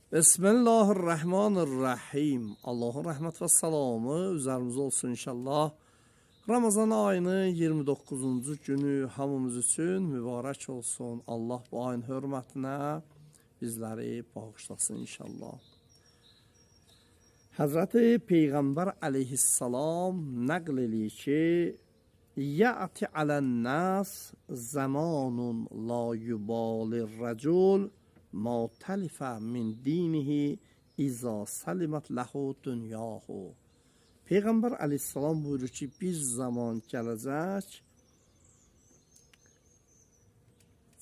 Bismillahirrahmanirrahim. Allahın rəhmət və salamı üzərimizə olsun inşallah. Ramazan ayının 29-cu günü hamımız üçün mübarək olsun. Allah bu ayın hörmətinə bizləri bağışlasın inşallah. Həzrəti Peyğəmbər əleyhissalam nəql edir ki, Yə'ti ələn-nəs zəmanun la yubalir-rəcul ma təlifə min dinihi iza səlimət ləhu dünyahu. Peyğəmbər əleyhissalam buyurur ki, bir zaman gələcək,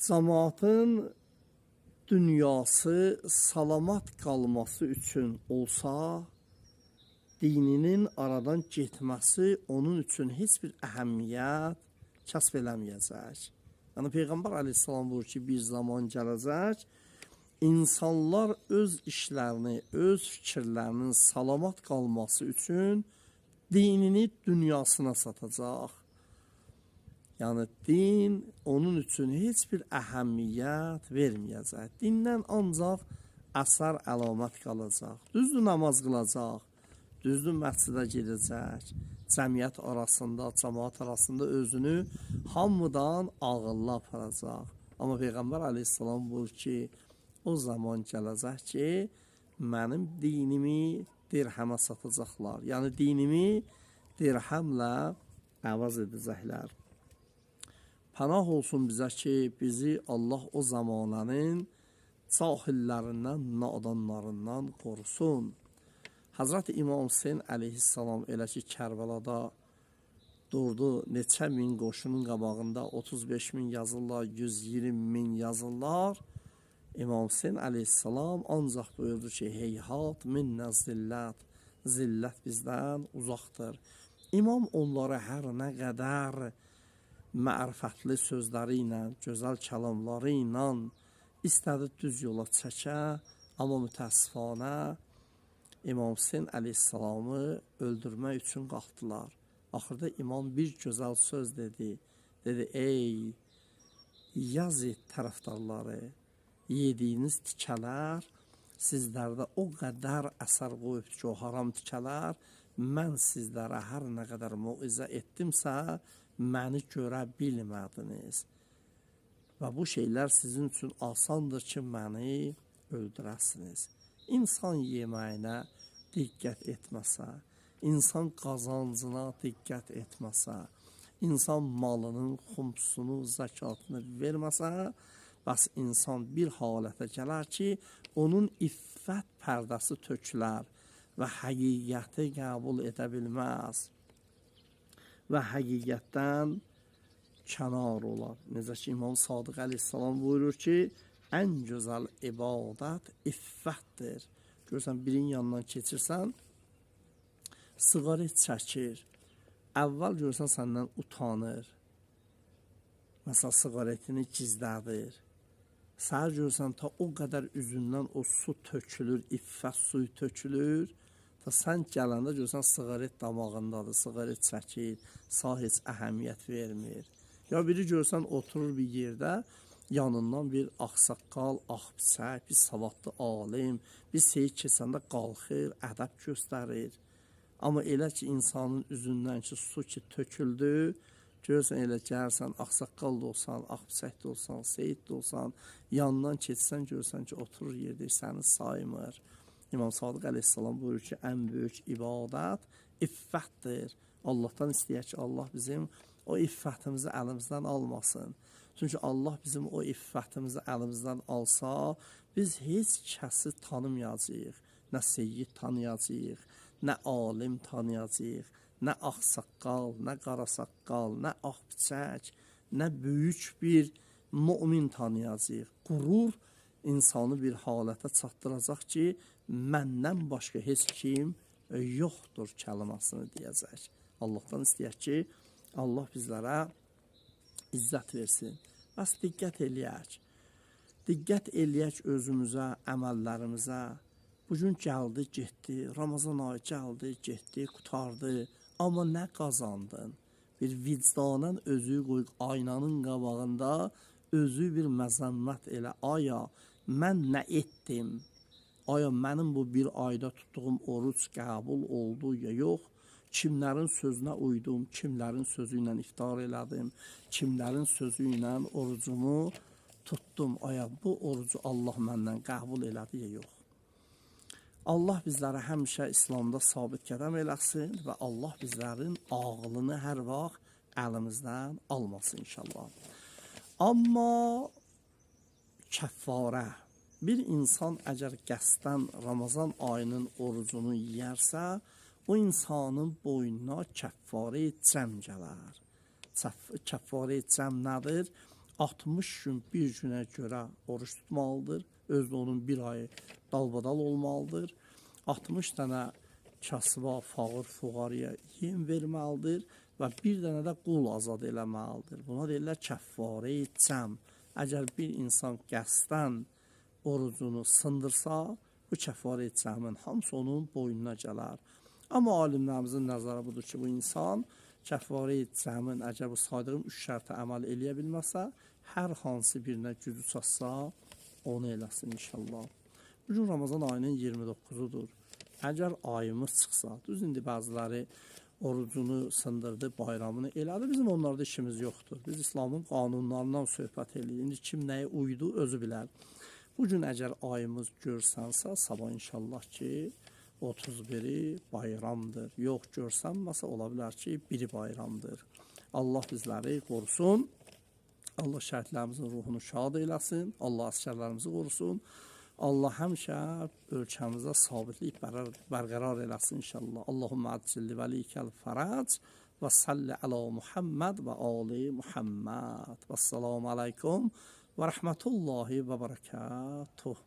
cəmaatın dünyası salamat qalması üçün olsa, dininin aradan getməsi onun üçün heç bir əhəmiyyət kəsb eləməyəcək. Yəni Peyğəmbər əleyhissalam buyurur ki, bir zaman gələcək, İnsanlar öz işlərini, öz fikirlərinin salamat qalması üçün dinini dünyasına satacaq. Yəni din onun üçün heç bir əhəmiyyət verməyəcək. Dindən ancaq əsər əlamət qalacaq. Düzdür namaz qılacaq, düzdür məscidə gedəcək, cəmiyyət arasında, cəmaat arasında özünü hamıdan ağıllı aparacaq. Amma Peyğəmbər əleyhissalam buyurur ki, o zaman gələcək ki, mənim dinimi dirhəmə satacaqlar. Yəni dinimi dirhəmlə əvaz edəcəklər. Pənah olsun bizə ki, bizi Allah o zamanənin cahillərindən, nadanlarından qorusun. Həzrət İmam Hüseyin əleyhissalam elə ki, Kərbəlada durdu, neçə min qoşunun qabağında 35 min yazırlar, 120 min yazırlar. İmam Hüseyin əleyhissalam ancaq buyurdu ki, heyhat minnə zillət, zillət bizdən uzaqdır. İmam onlara hər nə qədər mərifətli sözləri ilə, gözəl kəlamları ilə istədi düz yola çəkə, amma mütəəssifanə İmam Hüseyin əleyhissalamı öldürmək üçün qalxdılar. Axırda imam bir gözəl söz dedi. Dedi, ey Yazid tərəfdarları, yediyiniz tikələr sizlərdə o qədər əsər qoyub ki, o haram tikələr, mən sizlərə hər nə qədər muizə etdimsə, məni görə bilmədiniz. Və bu şeylər sizin üçün asandır ki, məni öldürəsiniz. İnsan yeməyinə diqqət etməsə, insan qazancına diqqət etməsə, insan malının xumsunu, zəkatını verməsə, bəs insan bir halətə gələr ki, onun iffət pərdəsi tökülər və həqiqəti qəbul edə bilməz və həqiqətdən kənar olar. Necə ki, İmam Sadiq əleyhissalam buyurur ki, ən gözəl ibadət iffətdir. Görürsən, birinin yanından keçirsən, siqaret çəkir. Əvvəl görürsən, səndən utanır. Məsələn, siqaretini gizlədir. Səhər görürsən, ta o qədər üzündən o su tökülür, iffət suyu tökülür. Ta sən gələndə görürsən, siqaret damağındadır, siqaret çəkir, sağ heç əhəmiyyət vermir. Ya biri görürsən, oturur bir yerdə, yanından bir ağsaqqal, ağbıçək, bir savadlı alim, bir seyir keçəndə qalxır, ədəb göstərir. Amma elə ki, insanın üzündən ki, su ki töküldü, görürsən, elə gəlsən, ağsaqqal da olsan, ağbıçək də olsan, seyid də olsan, yanından keçsən, görürsən ki, oturur yerdə, səni saymır. İmam Sadiq əleyhissalam buyurur ki, ən böyük ibadət iffətdir. Allahdan istəyək ki, Allah bizim o iffətimizi əlimizdən almasın. Çünki Allah bizim o iffətimizi əlimizdən alsa, biz heç kəsi tanımayacağıq. Nə seyyid tanıyacağıq, nə alim tanıyacağıq, nə ağsaqqal, nə qarasaqqal, nə ağbıçək, nə böyük bir mümin tanıyacağıq. Qurur insanı bir halətə çatdıracaq ki, məndən başqa heç kim yoxdur kəlmasını deyəcək. Allahdan istəyək ki, Allah bizlərə izzət versin. Bəs diqqət eləyək. Diqqət eləyək özümüzə, əməllərimizə. Bugün gəldi, getdi, Ramazan ayı gəldi, getdi, qutardı. Amma nə qazandın? Bir vicdanan özü qoyub aynanın qabağında özü bir məzəmmət elə. Aya, mən nə etdim? aya mənim bu bir ayda tutduğum oruc qəbul oldu ya yox? Kimlərin sözünə uydum, kimlərin sözü ilə iftar elədim, kimlərin sözü ilə orucumu tutdum. Aya bu orucu Allah məndən qəbul elədi ya yox? Allah bizləri həmişə İslamda sabit qədəm eləsin və Allah bizlərin ağlını hər vaxt əlimizdən almasın inşallah. Amma kəffarə, bir insan əgər qəsdən Ramazan ayının orucunu yiyərsə, o insanın boynuna kəffarə cəm gələr. Kəffarə cəm nədir? 60 gün bir günə görə oruç tutmalıdır. Özdə onun bir ayı dalbadal olmalıdır. 60 dənə kasıba, fağır, fuqarıya yem verməlidir və bir dənə də qul azad eləməlidir. Buna deyirlər kəffarə cəm. Əgər bir insan qəsdən orucunu sındırsa, bu kəffarə cəmin hamısı onun boynuna gələr. Amma alimlərimizin nəzəri budur ki, bu insan kəffarə cəmin əgər bu saydığım 3 şərtə əməl eləyə bilməsə, hər hansı birinə gücü çatsa, onu eləsin inşallah. Bugün Ramazan ayının 29'udur. Əgər ayımız çıxsa, düz indi bəziləri orucunu sındırdı, bayramını elədi, bizim onlarda işimiz yoxdur. Biz İslamın qanunlarından söhbət edirik. İndi kim nəyə uydu, özü bilər. Bugün əgər ayımız görsənsə, sabah inşallah ki, 31'i bayramdır. Yox görsənməsə, ola bilər ki, biri bayramdır. Allah bizləri qorusun. Allah şəhidlərimizin ruhunu şad eyləsin. Allah əsgərlərimizi qorusun. Allah həmişə ölkəmizə sabitlik bərqərar eləsin inşallah. Allahumma əcilli vəlikəl fərəc və salli alə Muhammed və ali Muhammed. Və salamu aleykum və rəhmətullahi və bərəkatuh.